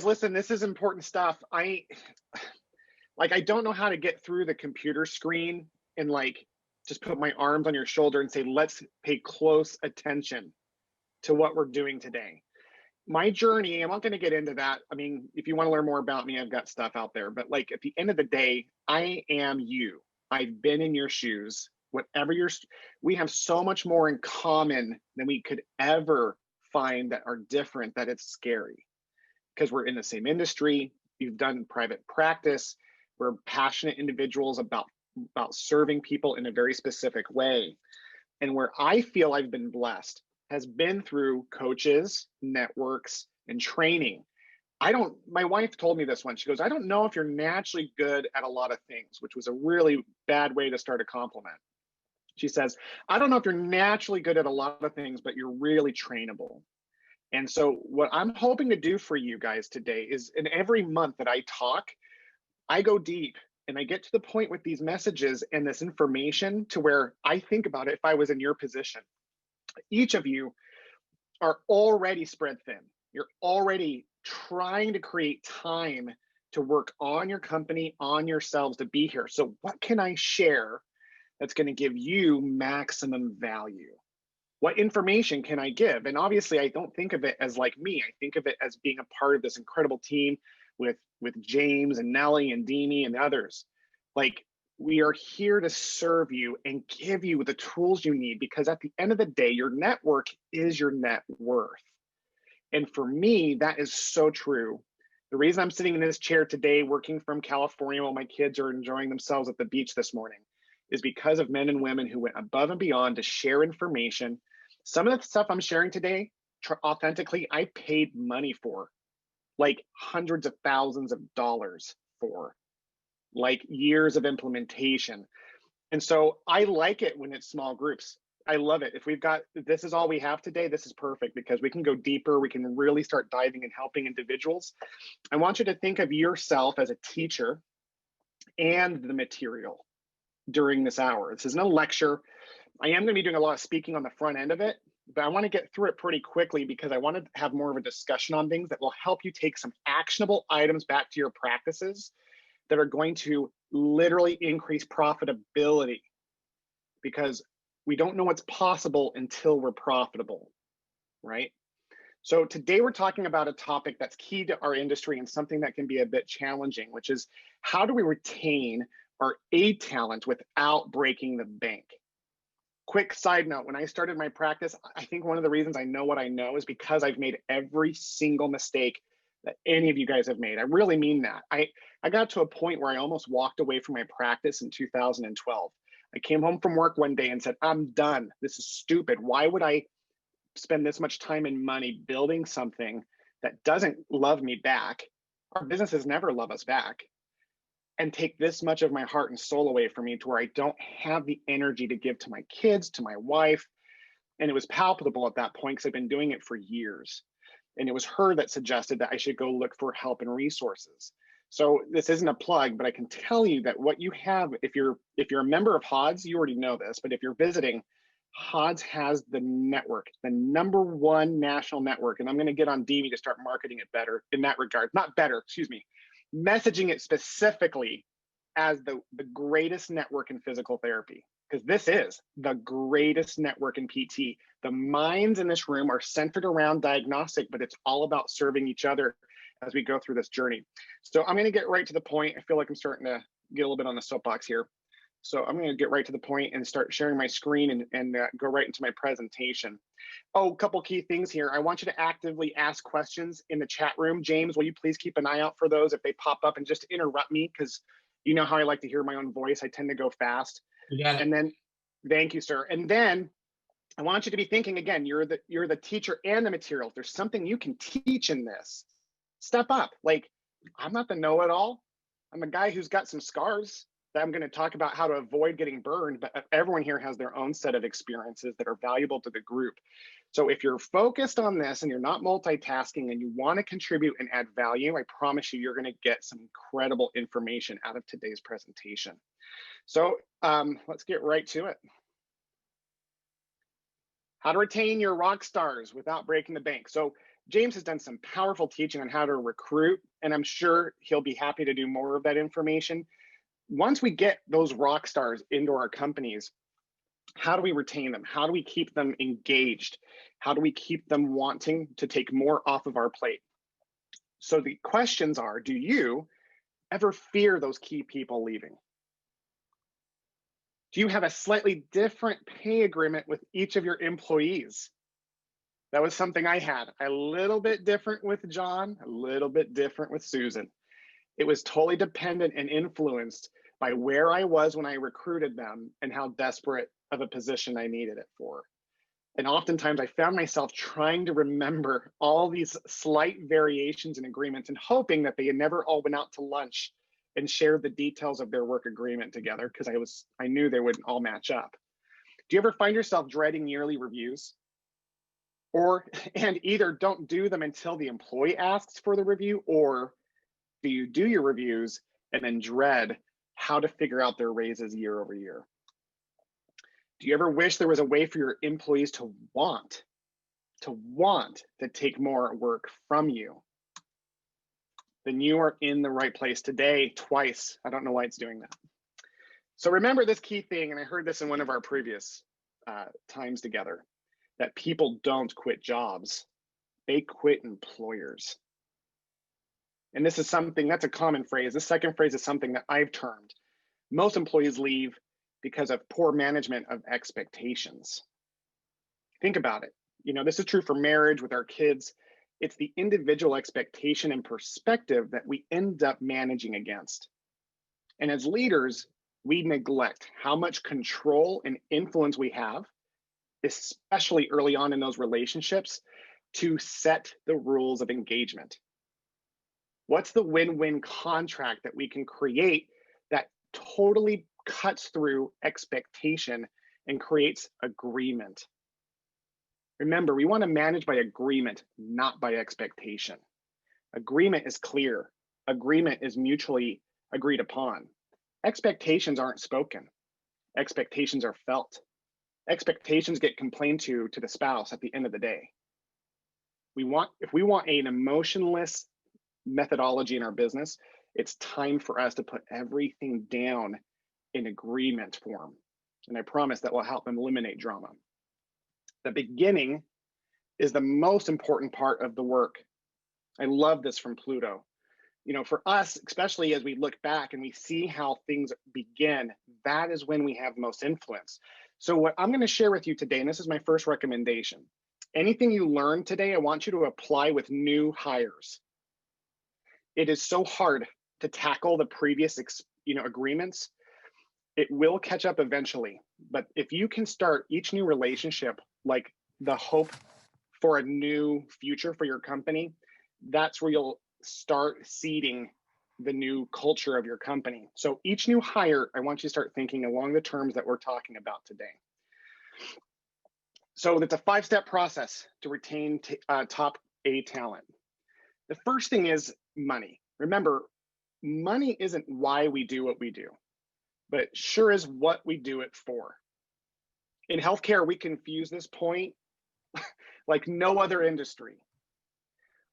Listen, this is important stuff. I don't know how to get through the computer screen and just put my arms on your shoulder and say, let's pay close attention to what we're doing today. My journey, I'm not going to get into that. I mean, if you want to learn more about me, I've got stuff out there. But at the end of the day, I am you. I've been in your shoes. We have so much more in common than we could ever find that are different that it's scary because we're in the same industry. We've done private practice. We're passionate individuals about serving people in a very specific way. And where I feel I've been blessed has been through coaches, networks, and training. My wife told me this once. She goes, I don't know if you're naturally good at a lot of things, which was a really bad way to start a compliment. She says, I don't know if you're naturally good at a lot of things, but you're really trainable. And so what I'm hoping to do for you guys today is in every month that I talk, I go deep and I get to the point with these messages and this information to where I think about it if I was in your position. Each of you are already spread thin. You're already trying to create time to work on your company, on yourselves to be here. So what can I share that's going to give you maximum value? What information can I give? And obviously I don't think of it as like me. I think of it as being a part of this incredible team with James and Nellie and Deanie and others. We are here to serve you and give you the tools you need, because at the end of the day, your network is your net worth. And for me, that is so true. The reason I'm sitting in this chair today, working from California while my kids are enjoying themselves at the beach this morning, is because of men and women who went above and beyond to share information. Some of the stuff I'm sharing today, authentically, I paid money for, hundreds of thousands of dollars for, years of implementation. And so I like it when it's small groups. I love it. If this is all we have today, this is perfect because we can go deeper. We can really start diving and helping individuals. I want you to think of yourself as a teacher and the material during this hour. This isn't a lecture. I am going to be doing a lot of speaking on the front end of it, but I want to get through it pretty quickly because I want to have more of a discussion on things that will help you take some actionable items back to your practices that are going to literally increase profitability, because we don't know what's possible until we're profitable, right? So today we're talking about a topic that's key to our industry and something that can be a bit challenging, which is how do we retain our A talent without breaking the bank? Quick side note, when I started my practice, I think one of the reasons I know what I know is because I've made every single mistake that any of you guys have made. I really mean that. I got to a point where I almost walked away from my practice in 2012. I came home from work one day and said, I'm done. This is stupid. Why would I spend this much time and money building something that doesn't love me back? Our businesses never love us back. And take this much of my heart and soul away from me to where I don't have the energy to give to my kids, to my wife. And it was palpable at that point because I've been doing it for years. And it was her that suggested that I should go look for help and resources. So this isn't a plug, but I can tell you that what you have, if you're a member of HODS, you already know this, but if you're visiting, HODS has the network, the #1 national network. And I'm going to get on Deanie to start marketing it better in that regard. Not better, excuse me. Messaging it specifically as the greatest network in physical therapy, because this is the greatest network in PT. The minds in this room are centered around diagnostic, but it's all about serving each other as we go through this journey. So I'm going to get right to the point. I feel like I'm starting to get a little bit on the soapbox here. So I'm going to get right to the point and start sharing my screen and go right into my presentation. Oh, a couple key things here. I want you to actively ask questions in the chat room. James, will you please keep an eye out for those if they pop up, and just interrupt me, because you know how I like to hear my own voice. I tend to go fast. You got it. And then, thank you, sir. And then I want you to be thinking again, you're the teacher and the material. If there's something you can teach in this, step up. I'm not the know-it-all. I'm a guy who's got some scars that I'm going to talk about how to avoid getting burned, but everyone here has their own set of experiences that are valuable to the group. So if you're focused on this and you're not multitasking and you want to contribute and add value, I promise you're going to get some incredible information out of today's presentation. So let's get right to it. How to retain your rock stars without breaking the bank. So James has done some powerful teaching on how to recruit, and I'm sure he'll be happy to do more of that information. Once we get those rock stars into our companies, how do we retain them? How do we keep them engaged? How do we keep them wanting to take more off of our plate? So the questions are, do you ever fear those key people leaving? Do you have a slightly different pay agreement with each of your employees? That was something I had. A little bit different with John, a little bit different with Susan. It was totally dependent and influenced by where I was when I recruited them and how desperate of a position I needed it for. And oftentimes I found myself trying to remember all these slight variations in agreements and hoping that they had never all went out to lunch and shared the details of their work agreement together, because I knew they wouldn't all match up. Do you ever find yourself dreading yearly reviews? And either don't do them until the employee asks for the review, or do you do your reviews and then dread how to figure out their raises year over year? Do you ever wish there was a way for your employees to want to take more work from you? Then you are in the right place today twice. I don't know why it's doing that. So remember this key thing, and I heard this in one of our previous times together, that people don't quit jobs, they quit employers. And this is something that's a common phrase. The second phrase is something that I've termed. Most employees leave because of poor management of expectations. Think about it. This is true for marriage, with our kids. It's the individual expectation and perspective that we end up managing against. And as leaders, we neglect how much control and influence we have, especially early on in those relationships, to set the rules of engagement. What's the win-win contract that we can create that totally cuts through expectation and creates agreement? Remember, we want to manage by agreement, not by expectation. Agreement is clear. Agreement is mutually agreed upon. Expectations aren't spoken. Expectations are felt. Expectations get complained to the spouse at the end of the day. If we want an emotionless methodology in our business, it's time for us to put everything down in agreement form. And I promise that will help eliminate drama. The beginning is the most important part of the work. I love this from Pluto. For us, especially as we look back and we see how things begin, that is when we have most influence. So what I'm going to share with you today, and this is my first recommendation, anything you learn today, I want you to apply with new hires. It is so hard to tackle the previous agreements. It will catch up eventually, but if you can start each new relationship like the hope for a new future for your company, that's where you'll start seeding the new culture of your company. So each new hire, I want you to start thinking along the terms that we're talking about today. So it's a 5-step process to retain top A talent. The first thing is money. Remember, money isn't why we do what we do, but it sure is what we do it for. In healthcare, we confuse this point like no other industry.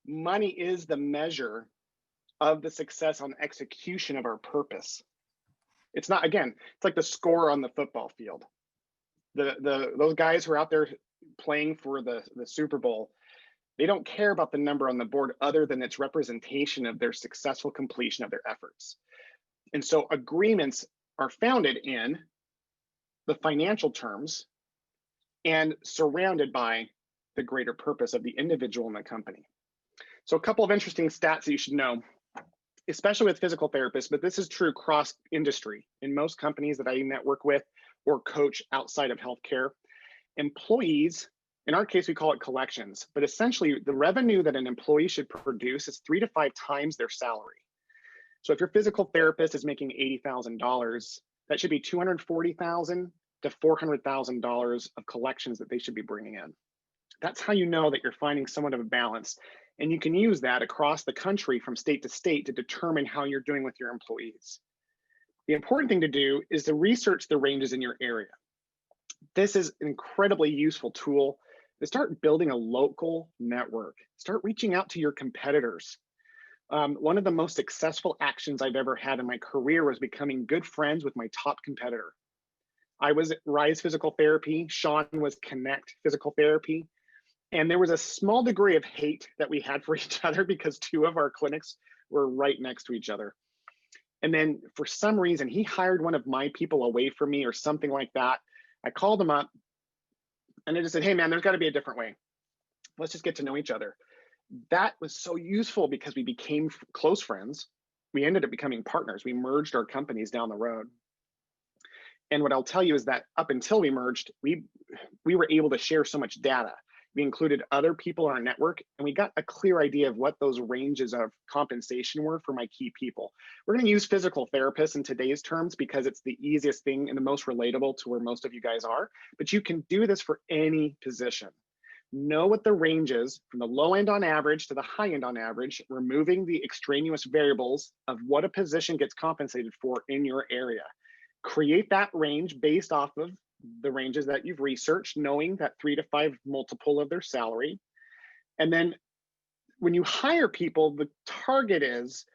Money is the measure of the success on execution of our purpose. It's not, again, it's like the score on the football field. Those guys who are out there playing for the Super Bowl, they don't care about the number on the board other than its representation of their successful completion of their efforts. And so agreements are founded in the financial terms and surrounded by the greater purpose of the individual in the company. So a couple of interesting stats that you should know, especially with physical therapists, but this is true cross industry. In most companies that I network with or coach outside of healthcare, employees, in our case, we call it collections, but essentially the revenue that an employee should produce is 3 to 5 times their salary. So if your physical therapist is making $80,000, that should be $240,000 to $400,000 of collections that they should be bringing in. That's how you know that you're finding somewhat of a balance. And you can use that across the country from state to state to determine how you're doing with your employees. The important thing to do is to research the ranges in your area. This is an incredibly useful tool is start building a local network. Start reaching out to your competitors. One of the most successful actions I've ever had in my career was becoming good friends with my top competitor. I was at Rise Physical Therapy. Sean was Connect Physical Therapy. And there was a small degree of hate that we had for each other because two of our clinics were right next to each other. And then for some reason, he hired one of my people away from me or something like that. I called him up and I just said, hey, man, there's got to be a different way. Let's just get to know each other. That was so useful because we became close friends. We ended up becoming partners. We merged our companies down the road. And what I'll tell you is that up until we merged, we were able to share so much data. We included other people in our network, and we got a clear idea of what those ranges of compensation were for my key people. We're going to use physical therapists in today's terms because it's the easiest thing and the most relatable to where most of you guys are, but you can do this for any position. Know what the range is from the low end on average to the high end on average, removing the extraneous variables of what a position gets compensated for in your area. Create that range based off of the ranges that you've researched, knowing that 3 to 5 multiple of their salary. And then when you hire people, the target is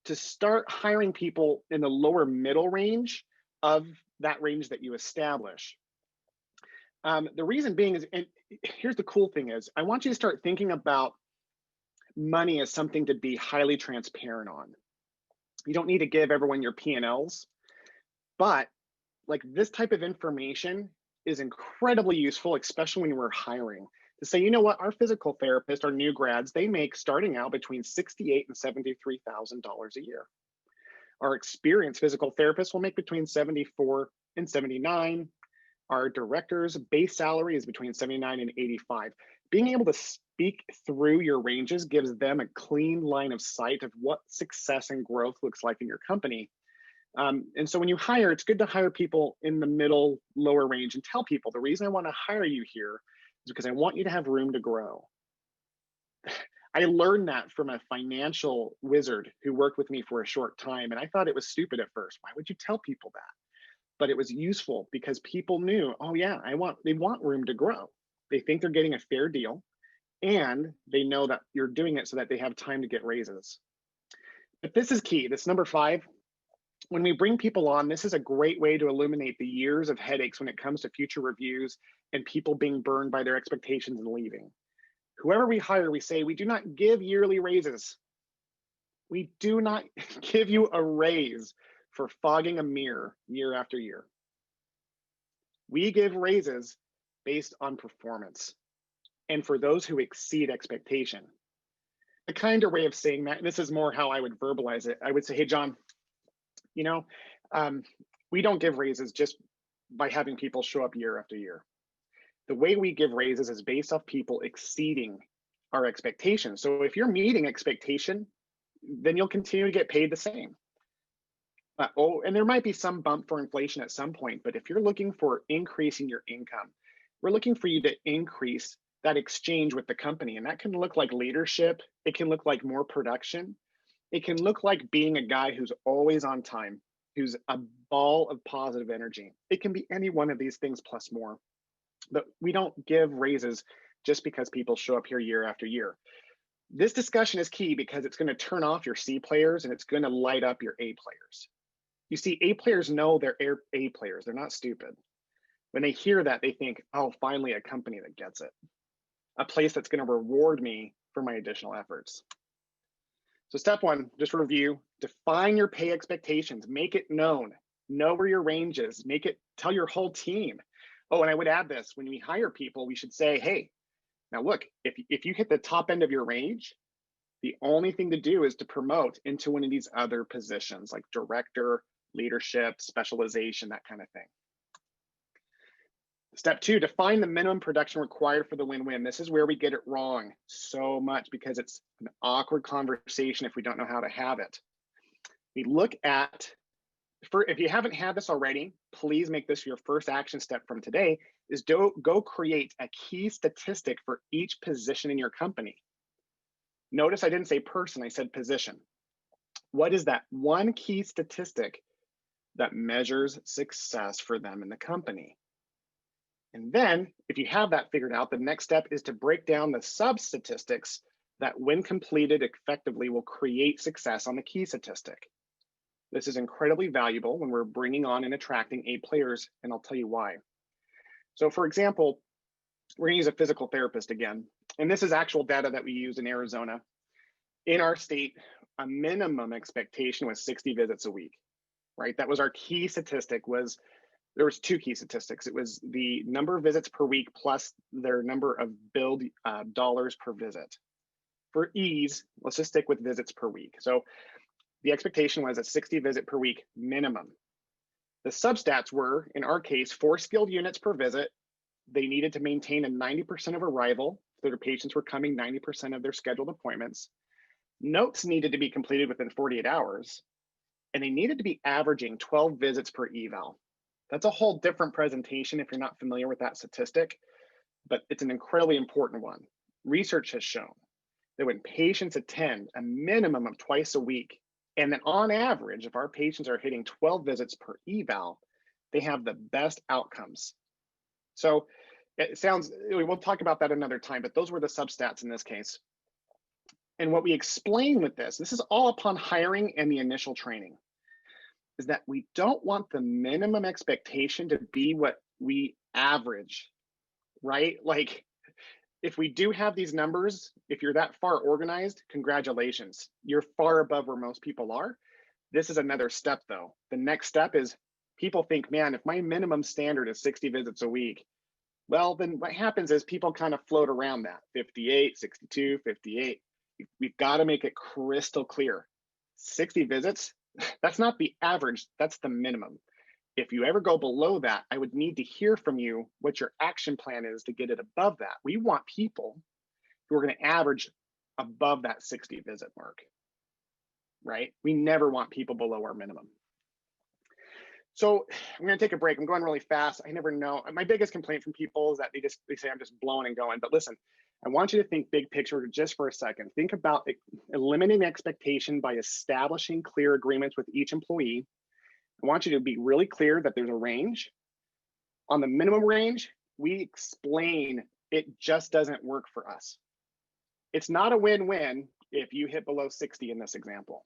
to start hiring people in the lower middle range of that range that you establish. The reason being is, and here's the cool thing is, I want you to start thinking about money as something to be highly transparent on. You don't need to give everyone your P&Ls, but like this type of information is incredibly useful, especially when we're hiring, to say, you know what, our physical therapists, our new grads, they make starting out between $68,000 and $73,000 a year. Our experienced physical therapists will make between 74 and 79. Our directors' base salary is between 79 and 85. Being able to speak through your ranges gives them a clean line of sight of what success and growth looks like in your company. And so when you hire, it's good to hire people in the middle, lower range and tell people the reason I want to hire you here is because I want you to have room to grow. I learned that from a financial wizard who worked with me for a short time. And I thought it was stupid at first. Why would you tell people that? But it was useful because people knew, oh yeah, they want room to grow. They think they're getting a fair deal and they know that you're doing it so that they have time to get raises. But this is key. This number 5. When we bring people on, this is a great way to eliminate the years of headaches when it comes to future reviews and people being burned by their expectations and leaving. Whoever we hire, we say, we do not give yearly raises. We do not give you a raise for fogging a mirror year after year. We give raises based on performance and for those who exceed expectation. The kinder way of saying that, and this is more how I would verbalize it, I would say, hey, John, you know, we don't give raises just by having people show up year after year. The way we give raises is based off people exceeding our expectations. So if you're meeting expectation, then you'll continue to get paid the same. And there might be some bump for inflation at some point, but if you're looking for increasing your income, we're looking for you to increase that exchange with the company. And that can look like leadership. It can look like more production. It can look like being a guy who's always on time, who's a ball of positive energy. It can be any one of these things plus more. But we don't give raises just because people show up here year after year. This discussion is key because it's going to turn off your C players and it's going to light up your A players. You see, A players know they're A players. They're not stupid. When they hear that, they think, oh, finally a company that gets it. A place that's going to reward me for my additional efforts. So step 1, just review, define your pay expectations, make it known, know where your range is, tell your whole team. Oh, and I would add this, when we hire people, we should say, hey, now look, if you hit the top end of your range, the only thing to do is to promote into one of these other positions like director, leadership, specialization, that kind of thing. Step 2, define the minimum production required for the win-win. This is where we get it wrong so much because it's an awkward conversation if we don't know how to have it. We look at, if you haven't had this already, please make this your first action step from today, is go create a key statistic for each position in your company. Notice I didn't say person, I said position. What is that one key statistic that measures success for them in the company? And then if you have that figured out, the next step is to break down the sub statistics that when completed effectively will create success on the key statistic. This is incredibly valuable when we're bringing on and attracting A players, and I'll tell you why. So for example, we're gonna use a physical therapist again, and this is actual data that we use in Arizona. In our state, a minimum expectation was 60 visits a week, right? That was our key statistic. There was two key statistics. It was the number of visits per week plus their number of billed dollars per visit. For ease, let's just stick with visits per week. So the expectation was a 60 visit per week minimum. The substats were, in our case, 4 skilled units per visit. They needed to maintain a 90% of arrival, so their patients were coming 90% of their scheduled appointments. Notes needed to be completed within 48 hours, and they needed to be averaging 12 visits per eval. That's a whole different presentation if you're not familiar with that statistic, but it's an incredibly important one. Research has shown that when patients attend a minimum of twice a week, and then on average, if our patients are hitting 12 visits per eval, they have the best outcomes. So it sounds, we'll talk about that another time, but those were the substats in this case. And what we explain with this is all upon hiring and the initial training, is that we don't want the minimum expectation to be what we average, right? Like if we do have these numbers, if you're that far organized, congratulations, you're far above where most people are. This is another step though. The next step is people think, man, if my minimum standard is 60 visits a week, well, then what happens is people kind of float around that 58, 62, 58. We've got to make it crystal clear. 60 visits, that's not the average, that's the minimum. If you ever go below that, I would need to hear from you what your action plan is to get it above that. We want people who are going to average above that 60 visit mark, right? We never want people below our minimum. So I'm going to take a break. I'm going really fast. I never know. My biggest complaint from people is that they say I'm just blowing and going. But listen, I want you to think big picture just for a second. Think about eliminating expectation by establishing clear agreements with each employee. I want you to be really clear that there's a range. On the minimum range, we explain it just doesn't work for us. It's not a win-win if you hit below 60 in this example.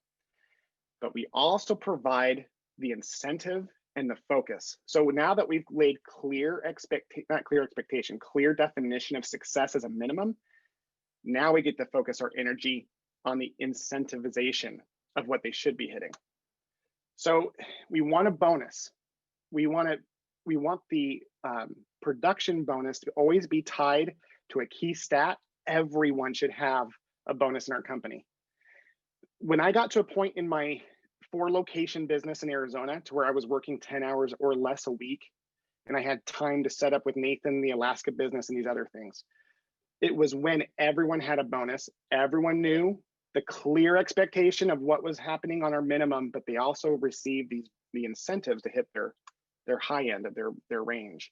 But we also provide the incentive and the focus. So now that we've laid clear definition of success as a minimum, now we get to focus our energy on the incentivization of what they should be hitting. So we want a bonus. We want the production bonus to always be tied to a key stat. Everyone should have a bonus in our company. When I got to a point in my 4-location business in Arizona to where I was working 10 hours or less a week, and I had time to set up with Nathan, the Alaska business, and these other things, it was when everyone had a bonus. Everyone knew the clear expectation of what was happening on our minimum, but they also received the incentives to hit their high end of their range.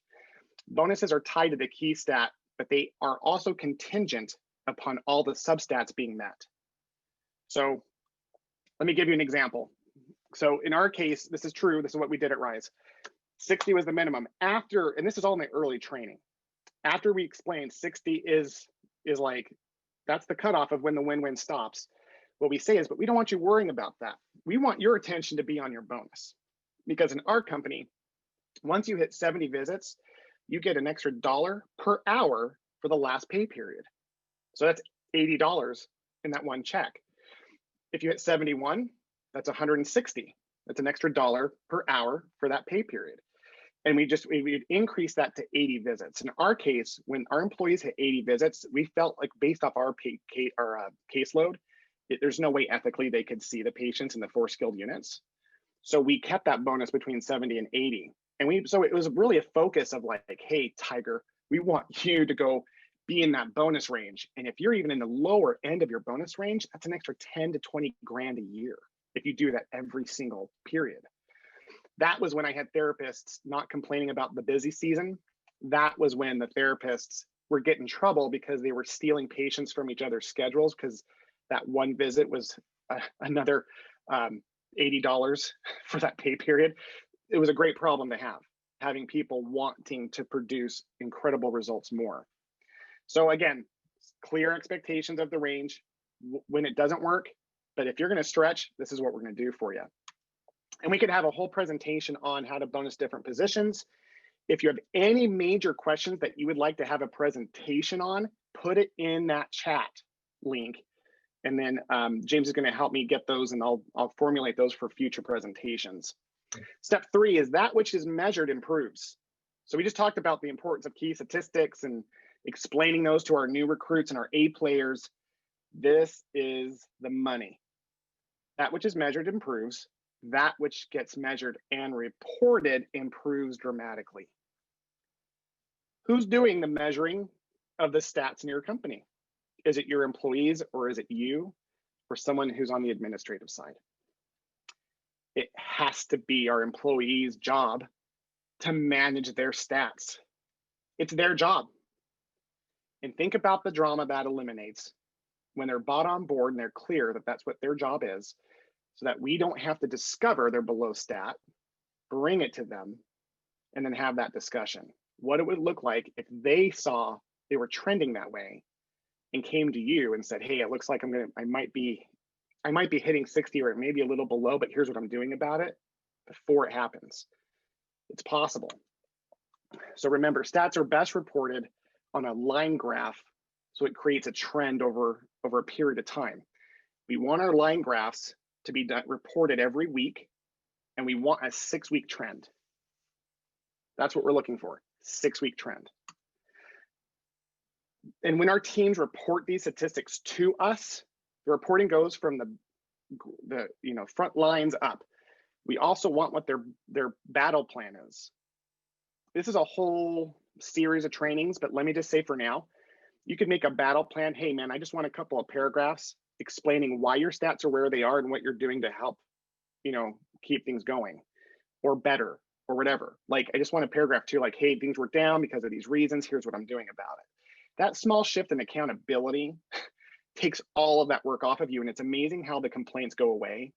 Bonuses are tied to the key stat, but they are also contingent upon all the substats being met. So let me give you an example. So in our case, this is true. This is what we did at Rise. 60 was the minimum. After, and this is all in the early training, after we explained 60 is like, that's the cutoff of when the win-win stops. What we say is, but we don't want you worrying about that. We want your attention to be on your bonus. Because in our company, once you hit 70 visits, you get an extra $1 per hour for the last pay period. So that's $80 in that one check. If you hit 71, that's 160. That's an extra $1 per hour for that pay period. And we increase that to 80 visits. In our case, when our employees hit 80 visits, we felt like based off our caseload, there's no way ethically they could see the patients in the 4 skilled units. So we kept that bonus between 70 and 80. And so it was really a focus of like, hey, Tiger, we want you to go be in that bonus range. And if you're even in the lower end of your bonus range, that's an extra 10 to 20 grand a year if you do that every single period. That was when I had therapists not complaining about the busy season. That was when the therapists were getting in trouble because they were stealing patients from each other's schedules because that one visit was another $80 for that pay period. It was a great problem to have having people wanting to produce incredible results more. So again, clear expectations of the range when it doesn't work. But if you're going to stretch, this is what we're going to do for you. And we could have a whole presentation on how to bonus different positions. If you have any major questions that you would like to have a presentation on, put it in that chat link. And then James is going to help me get those, and I'll formulate those for future presentations. Step 3 is that which is measured improves. So we just talked about the importance of key statistics and explaining those to our new recruits and our A players. This is the money. That which is measured improves. That which gets measured and reported improves dramatically. Who's doing the measuring of the stats in your company? Is it your employees, or is it you, or someone who's on the administrative side? It has to be our employees' job to manage their stats. It's their job. And think about the drama that eliminates when they're bought on board and they're clear that that's what their job is, so that we don't have to discover they're below stat, bring it to them, and then have that discussion. What it would look like if they saw they were trending that way and came to you and said, hey, it looks like I might be hitting 60 or maybe a little below, but here's what I'm doing about it before it happens. It's possible. So remember, stats are best reported on a line graph, so it creates a trend over a period of time. We want our line graphs to be reported every week, and we want a 6-week trend. That's what we're looking for, 6-week trend. And when our teams report these statistics to us, the reporting goes from the front lines up. We also want what their battle plan is. This is a whole series of trainings, but let me just say for now, you could make a battle plan. Hey man, I just want a couple of paragraphs explaining why your stats are where they are and what you're doing to help, keep things going or better or whatever. Like, I just want a paragraph too, like, hey, things were down because of these reasons. Here's what I'm doing about it. That small shift in accountability takes all of that work off of you. And it's amazing how the complaints go away,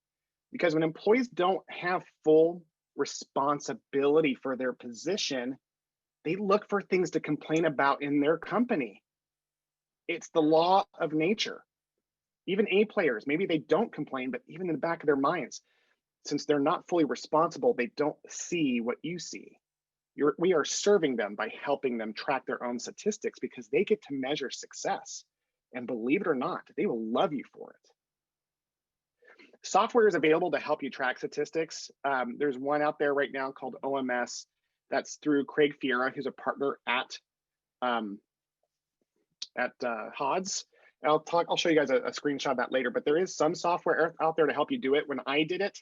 because when employees don't have full responsibility for their position, they look for things to complain about in their company. It's the law of nature. Even A players, maybe they don't complain, but even in the back of their minds, since they're not fully responsible, they don't see what you see. We are serving them by helping them track their own statistics, because they get to measure success. And believe it or not, they will love you for it. Software is available to help you track statistics. There's one out there right now called OMS. That's through Craig Fiera, who's a partner at Hodds. I'll show you guys a screenshot of that later, but there is some software out there to help you do it. When I did it,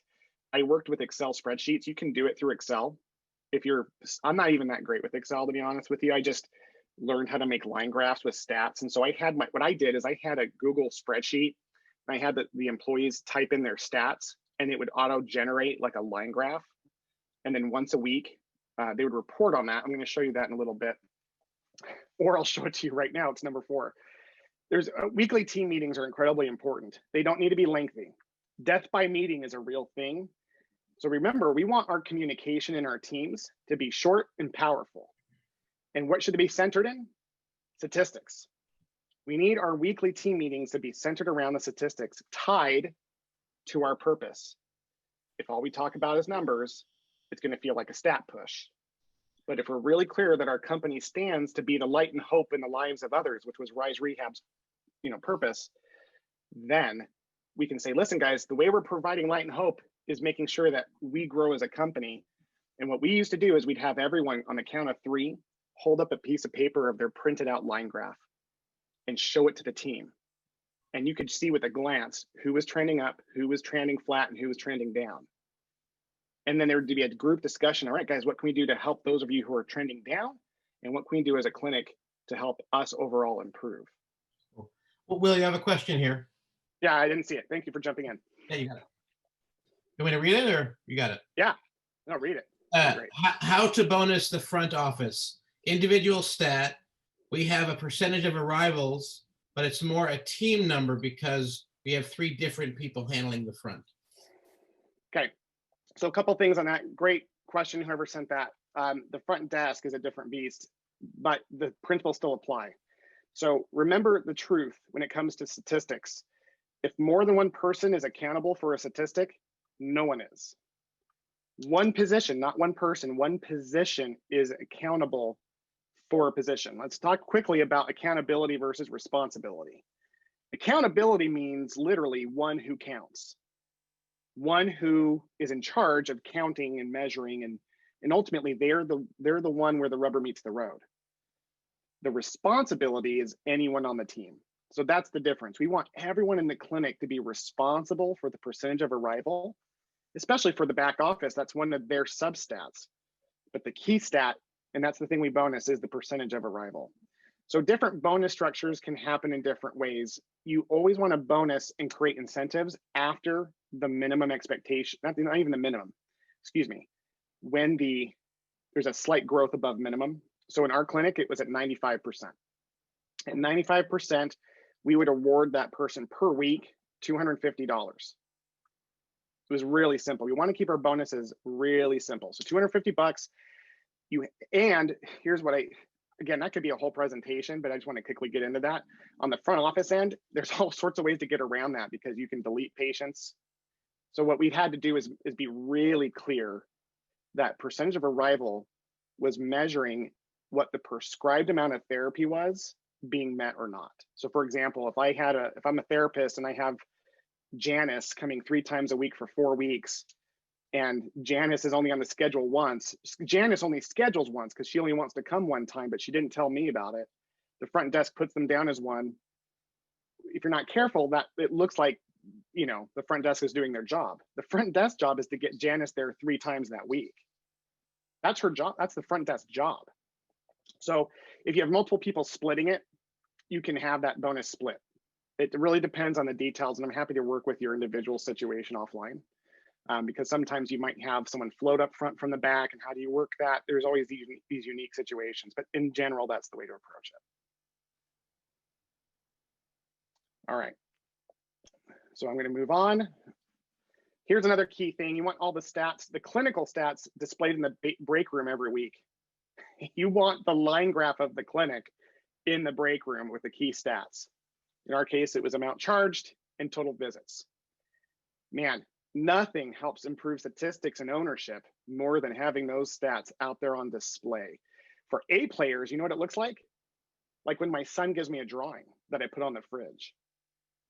I worked with Excel spreadsheets. You can do it through Excel. I'm not even that great with Excel, to be honest with you. I just learned how to make line graphs with stats. And so what I did is I had a Google spreadsheet, and I had the employees type in their stats, and it would auto generate like a line graph. And then once a week, they would report on that. I'm going to show you that in a little bit, or I'll show it to you right now. It's number 4. Weekly team meetings are incredibly important. They don't need to be lengthy. Death by meeting is a real thing. So remember, we want our communication in our teams to be short and powerful. And what should it be centered in? Statistics. We need our weekly team meetings to be centered around the statistics, tied to our purpose. If all we talk about is numbers, it's going to feel like a stat push. But if we're really clear that our company stands to be the light and hope in the lives of others, which was Rise Rehab's purpose, then we can say, listen, guys, the way we're providing light and hope is making sure that we grow as a company. And what we used to do is we'd have everyone on the count of 3 hold up a piece of paper of their printed out line graph and show it to the team. And you could see with a glance who was trending up, who was trending flat, and who was trending down. And then there would be a group discussion. All right, guys, what can we do to help those of you who are trending down? And what can we do as a clinic to help us overall improve? Well, Will, you have a question here. Yeah, I didn't see it. Thank you for jumping in. Yeah, you got it. You want me to read it, or you got it? Yeah, no, read it. How to bonus the front office. Individual stat. We have a percentage of arrivals, but it's more a team number because we have 3 different people handling the front. Okay, so a couple things on that. Great question whoever sent that. The front desk is a different beast, but the principles still apply. So remember the truth when it comes to statistics. If more than one person is accountable for a statistic, no one is. One position, not one person, one position is accountable for a position. Let's talk quickly about accountability versus responsibility. Accountability means literally one who counts, one who is in charge of counting and measuring, and ultimately they're the one where the rubber meets the road. The responsibility is anyone on the team. So that's the difference. We want everyone in the clinic to be responsible for the percentage of arrival, especially for the back office. That's one of their substats. But the key stat, and that's the thing we bonus, is the percentage of arrival. So different bonus structures can happen in different ways. You always want to bonus and create incentives after the minimum expectation, not even the minimum, excuse me, when there's a slight growth above minimum. So in our clinic, it was at 95%. At 95%, we would award that person per week $250. It was really simple. We want to keep our bonuses really simple. So $250. And here's what again, that could be a whole presentation, but I just want to quickly get into that. On the front office end, there's all sorts of ways to get around that because you can delete patients. So what we had to do is be really clear that percentage of arrival was measuring what the prescribed amount of therapy was being met or not. So for example, if I'm a therapist and I have Janice coming 3 times a week for 4 weeks, and Janice is only on the schedule once. Janice only schedules once because she only wants to come one time, but she didn't tell me about it. The front desk puts them down as one. If you're not careful, that it looks like, the front desk is doing their job. The front desk job is to get Janice there 3 times that week. That's her job. That's the front desk job. So if you have multiple people splitting it, you can have that bonus split. It really depends on the details, and I'm happy to work with your individual situation offline. Because sometimes you might have someone float up front from the back, and how do you work that? There's always these unique situations, but in general, that's the way to approach it. All right, so I'm going to move on. Here's another key thing. You want all the stats, the clinical stats displayed in the break room every week. You want the line graph of the clinic in the break room with the key stats. In our case, it was amount charged and total visits. Man, nothing helps improve statistics and ownership more than having those stats out there on display. For A players, you know what it looks like? Like when my son gives me a drawing that I put on the fridge.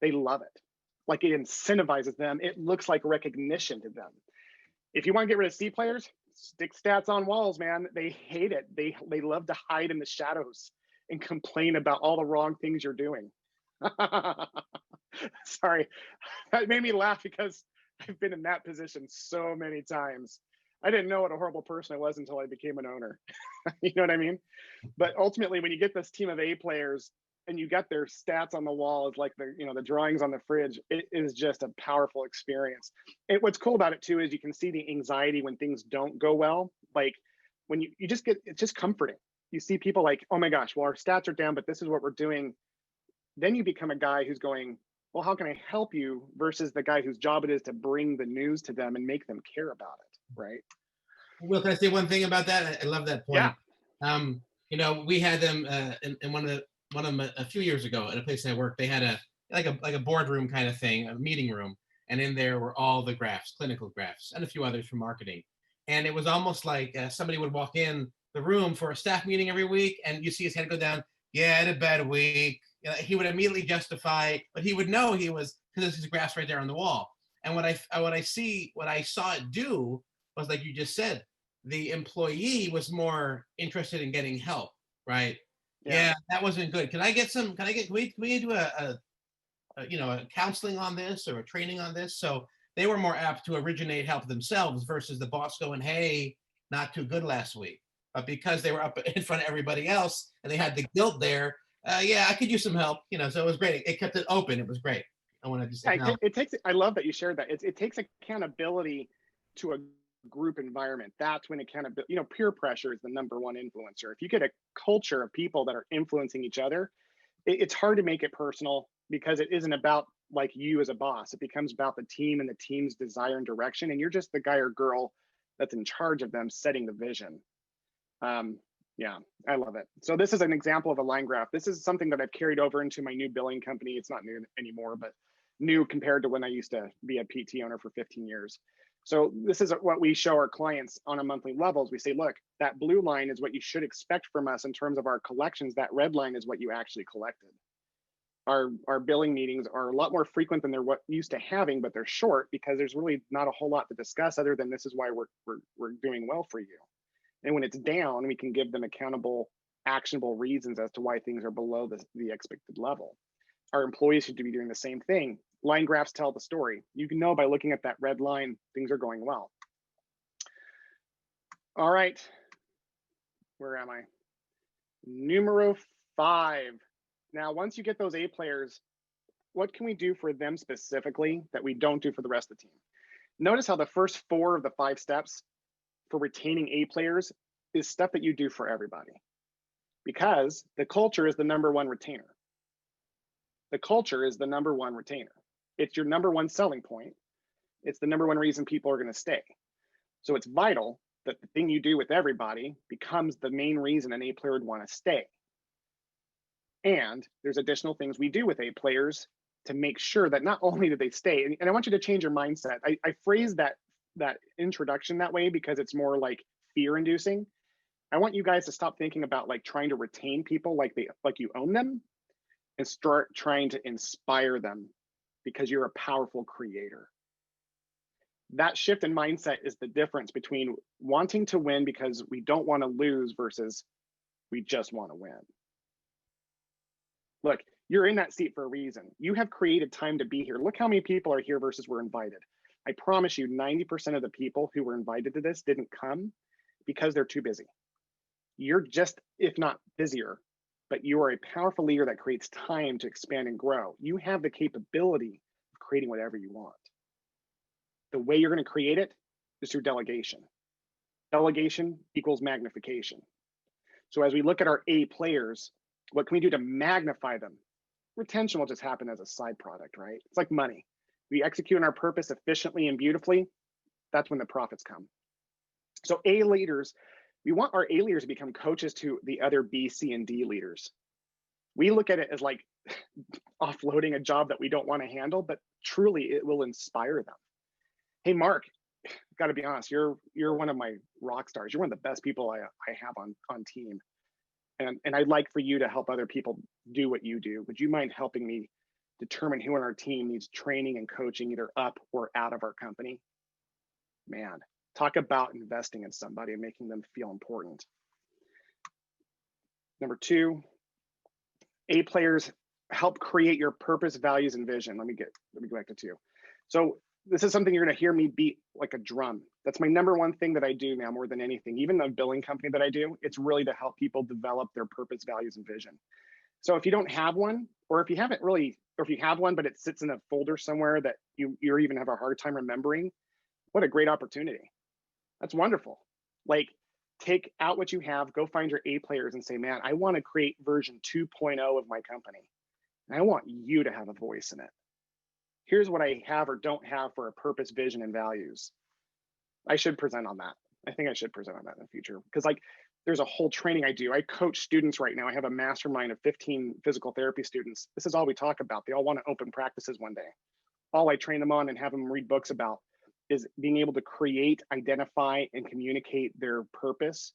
They love it. Like it incentivizes them. It looks like recognition to them. If you want to get rid of C players, stick stats on walls, man. They hate it. They love to hide in the shadows and complain about all the wrong things you're doing. Sorry, that made me laugh because I've been in that position so many times. I didn't know what a horrible person I was until I became an owner. You know what I mean? But ultimately, when you get this team of A players and you got their stats on the wall, it's like the drawings on the fridge. It is just a powerful experience. And what's cool about it too is you can see the anxiety when things don't go well. Like when you just get, it's just comforting. You see people like, oh my gosh, well, our stats are down, but this is what we're doing. Then you become a guy who's going, well, how can I help you, versus the guy whose job it is to bring the news to them and make them care about it, right? Will, can I say one thing about that? I love that point. Yeah. We had them in one of them a few years ago at a place I worked. They had a boardroom kind of thing, a meeting room, and in there were all the graphs, clinical graphs, and a few others for marketing. And it was almost like somebody would walk in the room for a staff meeting every week, and you see his head go down. Yeah, I had a bad week. He would immediately justify, but he would know he was, because there's graphs right there on the wall. And what I saw it do was, like you just said, the employee was more interested in getting help, right? Yeah, that wasn't good. Can we do a counseling on this or a training on this? So they were more apt to originate help themselves versus the boss going, hey, not too good last week. But because they were up in front of everybody else and they had the guilt there, I could use some help, so it was great. It kept it open. It was great. I want to just say, I love that you shared that. It takes accountability to a group environment. That's when accountability, peer pressure is the number one influencer. If you get a culture of people that are influencing each other, it's hard to make it personal because it isn't about like you as a boss. It becomes about the team and the team's desire and direction. And you're just the guy or girl that's in charge of them setting the vision. Yeah, I love it. So this is an example of a line graph. This is something that I've carried over into my new billing company. It's not new anymore, but new compared to when I used to be a PT owner for 15 years. So this is what we show our clients on a monthly levels. We say, look, that blue line is what you should expect from us in terms of our collections. That red line is what you actually collected. Our billing meetings are a lot more frequent than they're what used to having, but they're short because there's really not a whole lot to discuss other than this is why we're doing well for you. And when it's down, we can give them accountable, actionable reasons as to why things are below the expected level. Our employees should be doing the same thing. Line graphs tell the story. You can know by looking at that red line, things are going well. All right, where am I? Numero 5. Now, once you get those A players, what can we do for them specifically that we don't do for the rest of the team? Notice how the first 4 of the 5 steps for retaining A players is stuff that you do for everybody, because the culture is the #1 retainer. The culture is the #1 retainer. It's your #1 selling point. It's the #1 reason people are going to stay. So it's vital that the thing you do with everybody becomes the main reason an A player would want to stay. And there's additional things we do with A players to make sure that not only do they stay, and I want you to change your mindset. I phrase that introduction that way because it's more like fear inducing. I want you guys to stop thinking about like trying to retain people like you own them, and start trying to inspire them because you're a powerful creator. That shift in mindset is the difference between wanting to win because we don't want to lose versus we just want to win. Look, you're in that seat for a reason. You have created time to be here. Look how many people are here versus were invited. I promise you 90% of the people who were invited to this didn't come because they're too busy. You're just, if not busier, but you are a powerful leader that creates time to expand and grow. You have the capability of creating whatever you want. The way you're going to create it is through delegation. Delegation equals magnification. So as we look at our A players, what can we do to magnify them? Retention will just happen as a side product, right? It's like money. We execute on our purpose efficiently and beautifully. That's when the profits come. So A leaders, we want our A leaders to become coaches to the other B, C, and D leaders. We look at it as like offloading a job that we don't want to handle, but truly it will inspire them. Hey, Mark, got to be honest, you're one of my rock stars. You're one of the best people I have on team. And I'd like for you to help other people do what you do. Would you mind helping me determine who on our team needs training and coaching either up or out of our company? Man, talk about investing in somebody and making them feel important. Number 2, A players help create your purpose, values, and vision. Let me go back to 2. So this is something you're going to hear me beat like a drum. That's my -- thing that I do now more than anything. Even the billing company that I do, it's really to help people develop their purpose, values, and vision. So if you don't have one, or if you haven't really, or if you have one, but it sits in a folder somewhere that you even have a hard time remembering, what a great opportunity. That's wonderful. Like, take out what you have, go find your A players and say, man, I want to create version 2.0 of my company. And I want you to have a voice in it. Here's what I have or don't have for a purpose, vision, and values. I should present on that. I think I should present on that in the future because like there's a whole training I do. I coach students right now. I have a mastermind of 15 physical therapy students. This is all we talk about. They all want to open practices one day. All I train them on and have them read books about is being able to create, identify, and communicate their purpose,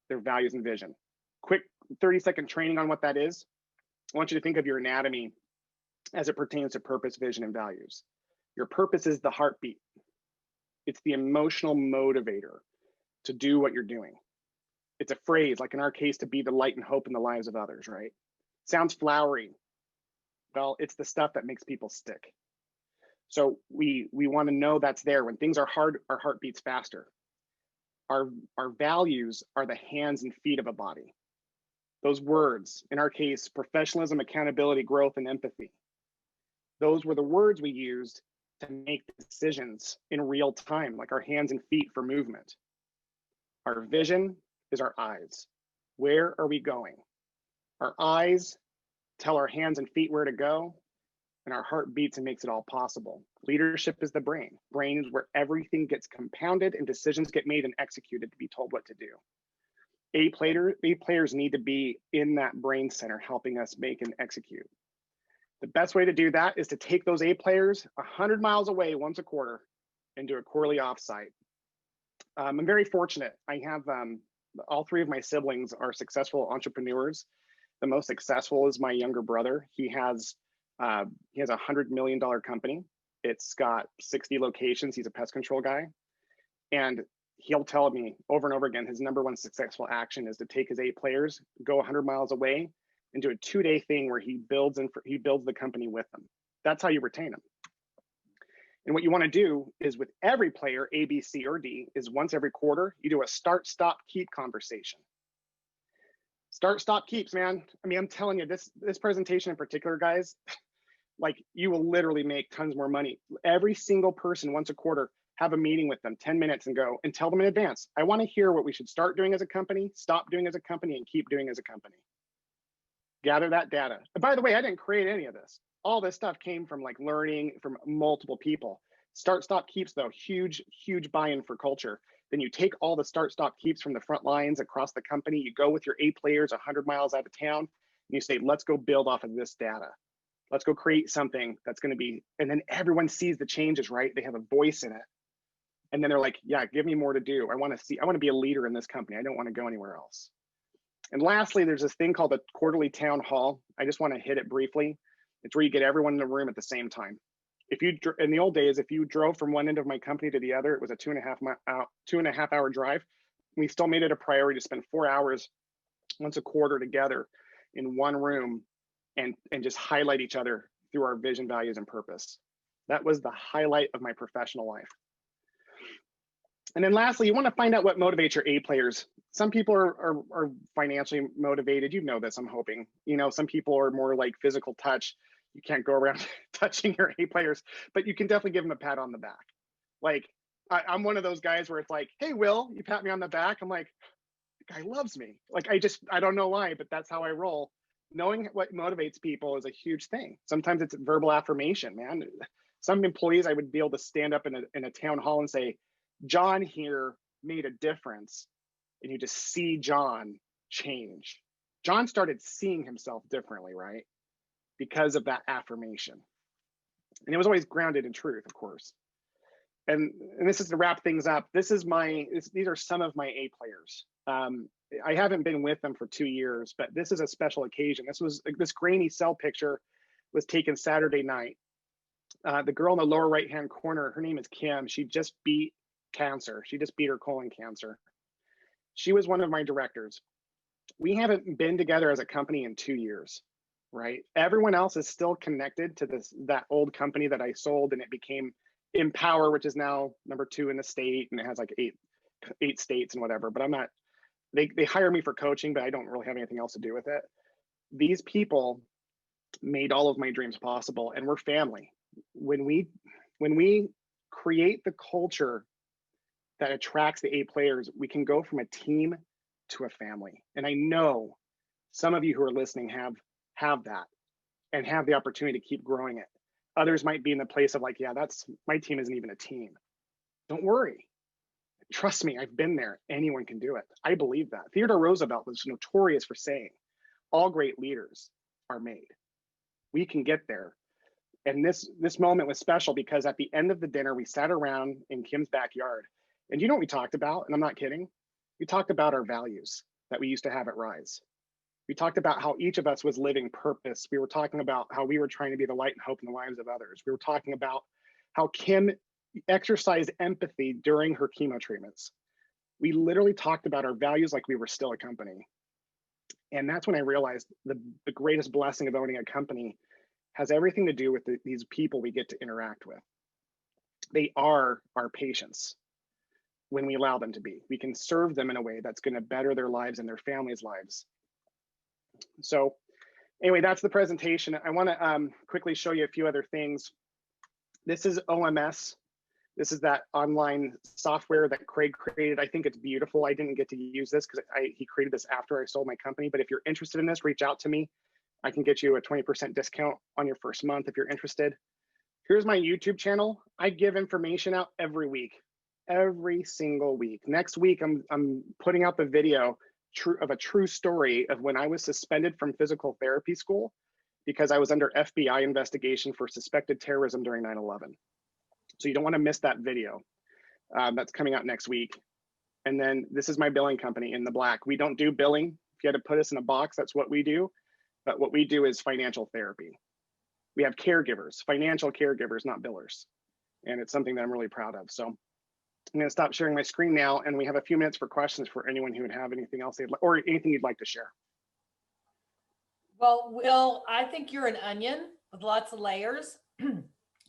their values, and vision. Quick 30-second training on what that is. I want you to think of your anatomy as it pertains to purpose, vision, and values. Your purpose is the heartbeat. It's the emotional motivator to do what you're doing. It's a phrase, like in our case, to be the light and hope in the lives of others, right? Sounds flowery. Well, it's the stuff that makes people stick. So we want to know that's there. When things are hard, our heart beats faster. Our values are the hands and feet of a body. Those words, in our case, professionalism, accountability, growth, and empathy. Those were the words we used to make decisions in real time, like our hands and feet for movement. Our vision is our eyes. Where are we going? Our eyes tell our hands and feet where to go, and our heart beats and makes it all possible. Leadership is the brain. Brain is where everything gets compounded and decisions get made and executed to be told what to do. A players need to be in that brain center helping us make and execute. The best way to do that is to take those A players 100 miles away once a quarter and do a quarterly offsite. I'm very fortunate. I have all three of my siblings are successful entrepreneurs. The most successful is my younger brother. He has a $100 million company. It's got 60 locations. He's a pest control guy. And he'll tell me over and over again, his number one successful action is to take his A players, go 100 miles away, and do a 2-day thing where he builds the company with them. That's how you retain them. And what you want to do is with every player, A, B, C, or D, is once every quarter, you do a start, stop, keep conversation. Start, stop, keeps, man. I mean, I'm telling you, this presentation in particular, guys, like you will literally make tons more money. Every single person once a quarter, have a meeting with them, 10 minutes and go and tell them in advance, I want to hear what we should start doing as a company, stop doing as a company, and keep doing as a company. Gather that data. And by the way, I didn't create any of this. All this stuff came from like learning from multiple people. Start, stop, keeps though, huge buy-in for culture. Then you take all the start, stop, keeps from the front lines across the company. You go with your A players 100 miles out of town and you say, let's go build off of this data. Let's go create something that's going to be, and then everyone sees the changes, right? They have a voice in it. And then they're like, yeah, give me more to do. I want to be a leader in this company. I don't want to go anywhere else. And lastly, there's this thing called the quarterly town hall. I just want to hit it briefly. It's where you get everyone in the room at the same time. In the old days, if you drove from one end of my company to the other, it was a 2.5 hour drive. We still made it a priority to spend 4 hours once a quarter together in one room and just highlight each other through our vision, values, and purpose. That was the highlight of my professional life. And then lastly, you want to find out what motivates your A players. Some people are financially motivated. You know this, I'm hoping. You know, some people are more like physical touch. You can't go around touching your A players, but you can definitely give them a pat on the back. Like, I'm one of those guys where it's like, hey, Will, you pat me on the back. I'm like, the guy loves me. Like, I don't know why, but that's how I roll. Knowing what motivates people is a huge thing. Sometimes it's verbal affirmation, man. Some employees, I would be able to stand up in a town hall and say, John here made a difference. And you just see John change. John started seeing himself differently, right? Because of that affirmation. And it was always grounded in truth, of course. And this is to wrap things up. These are some of my A players. I haven't been with them for 2 years, but this is a special occasion. This grainy cell picture was taken Saturday night. The girl in the lower right-hand corner, her name is Kim. She just beat cancer. She just beat her colon cancer. She was one of my directors. We haven't been together as a company in 2 years, right? Everyone else is still connected to that old company that I sold, and it became Empower, which is now number 2 in the state, and it has like eight states and whatever. But I'm not. They hire me for coaching, but I don't really have anything else to do with it. These people made all of my dreams possible, and we're family. When we create the culture that attracts the A players, we can go from a team to a family. And I know some of you who are listening have that and have the opportunity to keep growing it. Others might be in the place of like, yeah, my team isn't even a team. Don't worry. Trust me, I've been there. Anyone can do it. I believe that. Theodore Roosevelt was notorious for saying, all great leaders are made. We can get there. And this moment was special because at the end of the dinner, we sat around in Kim's backyard. And you know what we talked about? And I'm not kidding. We talked about our values that we used to have at Rise. We talked about how each of us was living purpose. We were talking about how we were trying to be the light and hope in the lives of others. We were talking about how Kim exercised empathy during her chemo treatments. We literally talked about our values like we were still a company. And that's when I realized the greatest blessing of owning a company has everything to do with these people we get to interact with. They are our patients when we allow them to be. We can serve them in a way that's going to better their lives and their families' lives. So anyway, that's the presentation. I want to quickly show you a few other things. This is OMS. This is that online software that Craig created. I think it's beautiful. I didn't get to use this because he created this after I sold my company. But if you're interested in this, reach out to me. I can get you a 20% discount on your first month if you're interested. Here's my YouTube channel. I give information out every week, every single week. Next week, I'm putting out the video of a true story of when I was suspended from physical therapy school because I was under FBI investigation for suspected terrorism during 9/11. So you don't want to miss that video. That's coming out next week. And then this is my billing company In the Black. We don't do billing. If you had to put us in a box, that's what we do. But what we do is financial therapy. We have caregivers, financial caregivers, not billers. And it's something that I'm really proud of. So I'm going to stop sharing my screen now, and we have a few minutes for questions for anyone who would have anything else or anything you'd like to share. Well, Will, I think you're an onion with lots of layers.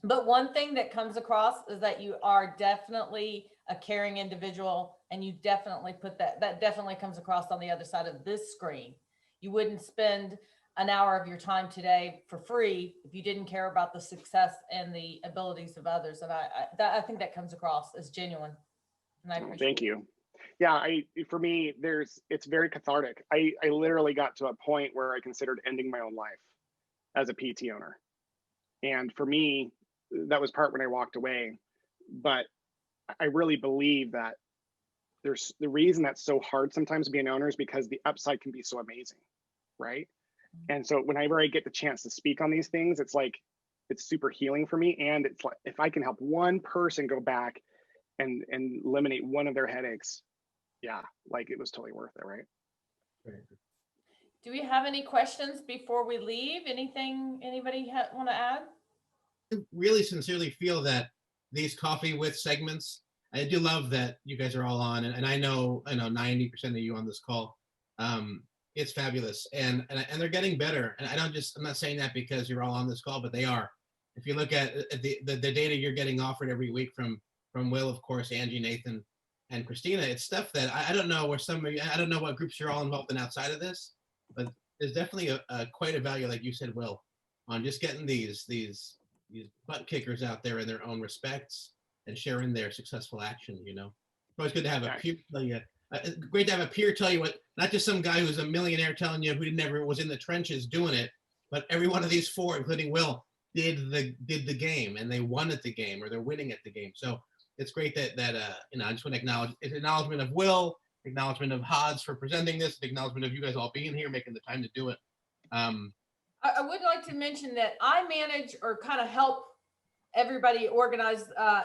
But one thing that comes across is that you are definitely a caring individual, and you definitely that definitely comes across on the other side of this screen. You wouldn't spend an hour of your time today for free if you didn't care about the success and the abilities of others. And I think that comes across as genuine. And I appreciate Thank you. Yeah, for me, it's very cathartic. I literally got to a point where I considered ending my own life as a PT owner. And for me, that was part when I walked away. But I really believe that there's the reason that's so hard sometimes being an owner is because the upside can be so amazing, right? And so whenever I get the chance to speak on these things, it's like, it's super healing for me. And it's like, if I can help one person go back and eliminate one of their headaches, yeah, like it was totally worth it, right? Do we have any questions before we leave? Anything anybody want to add? I really sincerely feel that these coffee with segments, I do love that you guys are all on, and I know 90% of you on this call. It's fabulous, and they're getting better. And I'm not saying that because you're all on this call, but they are. If you look at the data you're getting offered every week from Will, of course, Angie, Nathan, and Christina, it's stuff that I don't know where some of you, I don't know what groups you're all involved in outside of this, but there's definitely a quite a value, like you said, Will, on just getting these butt kickers out there in their own respects and sharing their successful action. It's always good to have a peer tell you. Great to have a peer tell you what, not just some guy who's a millionaire telling you who never was in the trenches doing it, but every one of these four, including Will, did the game, and they won at the game, or they're winning at the game. So it's great that I just want to acknowledge, it's acknowledgement of Will, acknowledgement of Hodge for presenting this, acknowledgement of you guys all being here, making the time to do it. I would like to mention that I manage or kind of help everybody organize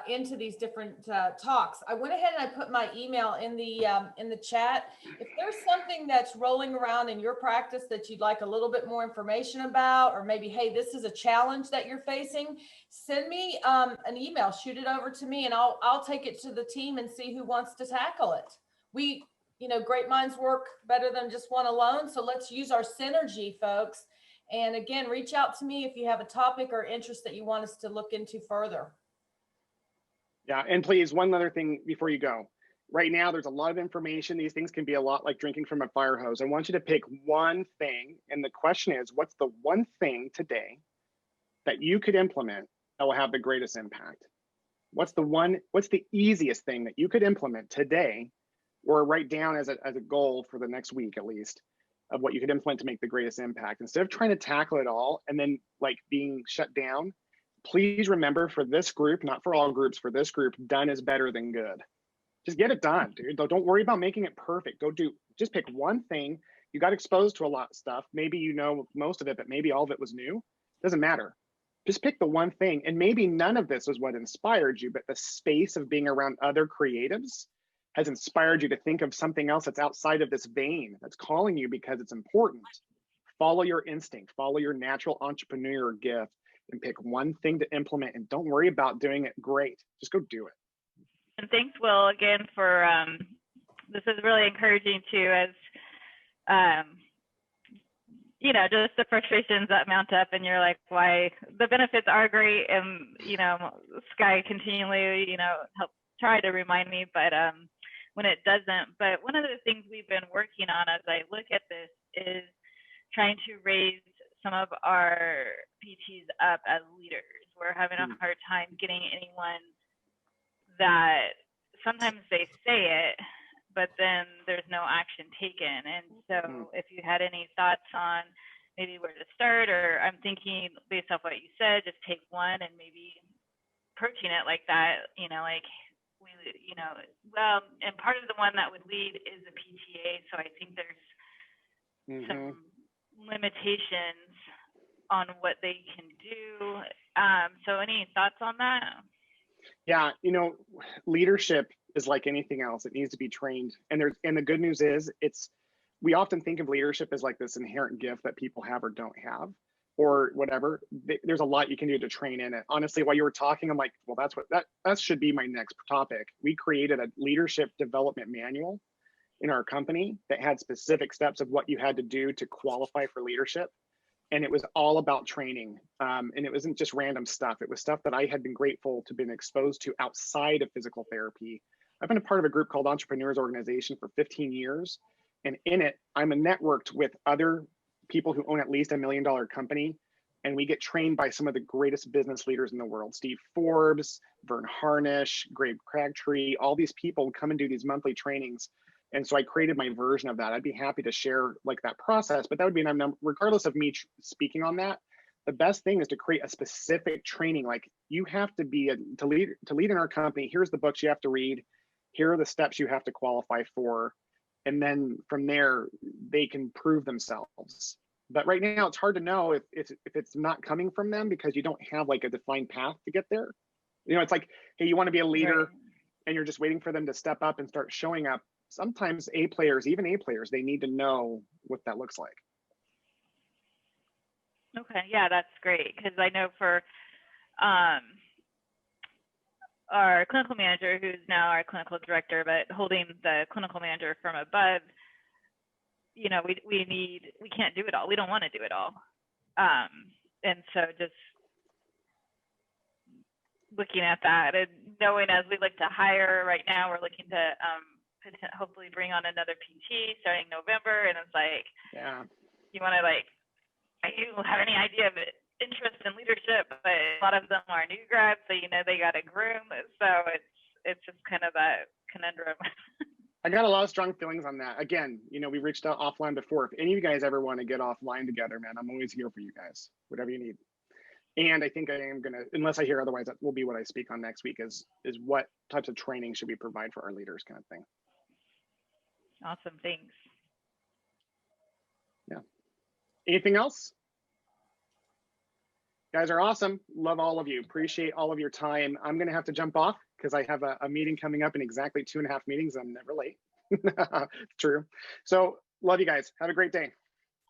into these different talks. I went ahead and I put my email in the chat. If there's something that's rolling around in your practice that you'd like a little bit more information about, or maybe, hey, this is a challenge that you're facing, send me an email, shoot it over to me, and I'll take it to the team and see who wants to tackle it. We, great minds work better than just one alone. So let's use our synergy, folks. And again, reach out to me if you have a topic or interest that you want us to look into further. Yeah, and please, one other thing before you go. Right now, there's a lot of information. These things can be a lot like drinking from a fire hose. I want you to pick one thing. And the question is, what's the one thing today that you could implement that will have the greatest impact? What's the easiest thing that you could implement today, or write down as a goal for the next week, at least, of what you could implement to make the greatest impact? Instead of trying to tackle it all and then like being shut down, please remember, for this group, not for all groups, for this group, done is better than good. Just get it done, dude. Don't worry about making it perfect. Just pick one thing. You got exposed to a lot of stuff. Maybe most of it, but maybe all of it was new. Doesn't matter. Just pick the one thing. And maybe none of this was what inspired you, but the space of being around other creatives has inspired you to think of something else that's outside of this vein, that's calling you because it's important. Follow your instinct, follow your natural entrepreneur gift, and pick one thing to implement, and don't worry about doing it great. Just go do it. And thanks, Will, again for this is really encouraging too, as just the frustrations that mount up, and you're like, why? The benefits are great, and Sky continually helps try to remind me, but when it doesn't. But one of the things we've been working on as I look at this is trying to raise some of our PTs up as leaders. We're having a hard time getting anyone that sometimes they say it, but then there's no action taken. And so if you had any thoughts on maybe where to start, or I'm thinking based off what you said, just take one and maybe approaching it like that, like we, well, and part of the one that would lead is a PTA. So I think there's some limitations on what they can do. So any thoughts on that? Yeah, leadership is like anything else. It needs to be trained. And the good news is we often think of leadership as like this inherent gift that people have or don't have or whatever. There's a lot you can do to train in it. Honestly, while you were talking, I'm like, well, that should be my next topic. We created a leadership development manual in our company that had specific steps of what you had to do to qualify for leadership. And it was all about training. And it wasn't just random stuff. It was stuff that I had been grateful to been exposed to outside of physical therapy. I've been a part of a group called Entrepreneurs Organization for 15 years. And in it, I'm networked with other people who own at least $1 million company. And we get trained by some of the greatest business leaders in the world. Steve Forbes, Vern Harnish, Greg Crabtree, all these people come and do these monthly trainings. And so I created my version of that. I'd be happy to share like that process, but that would be regardless of me speaking on that. The best thing is to create a specific training. Like you have to be to lead in our company. Here's the books you have to read. Here are the steps you have to qualify for. And then from there, they can prove themselves. But right now it's hard to know if it's not coming from them because you don't have like a defined path to get there. It's like, hey, you want to be a leader Right. and you're just waiting for them to step up and start showing up. Sometimes even A players, they need to know what that looks like. Okay, yeah, that's great, because I know for our clinical manager, who's now our clinical director, but holding the clinical manager from above, we can't do it all. We don't want to do it all. And so just looking at that and knowing as we look to hire right now, we're looking to hopefully bring on another PT starting November. And it's like, yeah, you want to I don't have any idea of it, interest in leadership, but a lot of them are new grads, so they got a groom. So it's just kind of that conundrum. I got a lot of strong feelings on that. Again, we reached out offline before. If any of you guys ever want to get offline together, man, I'm always here for you guys, whatever you need. And I think I am gonna, unless I hear otherwise, that will be what I speak on next week. Is what types of training should we provide for our leaders, kind of thing. Awesome, thanks. Yeah. Anything else? You guys are awesome. Love all of you. Appreciate all of your time. I'm going to have to jump off because I have a meeting coming up in exactly 2.5 meetings. I'm never late. True. So love you guys. Have a great day.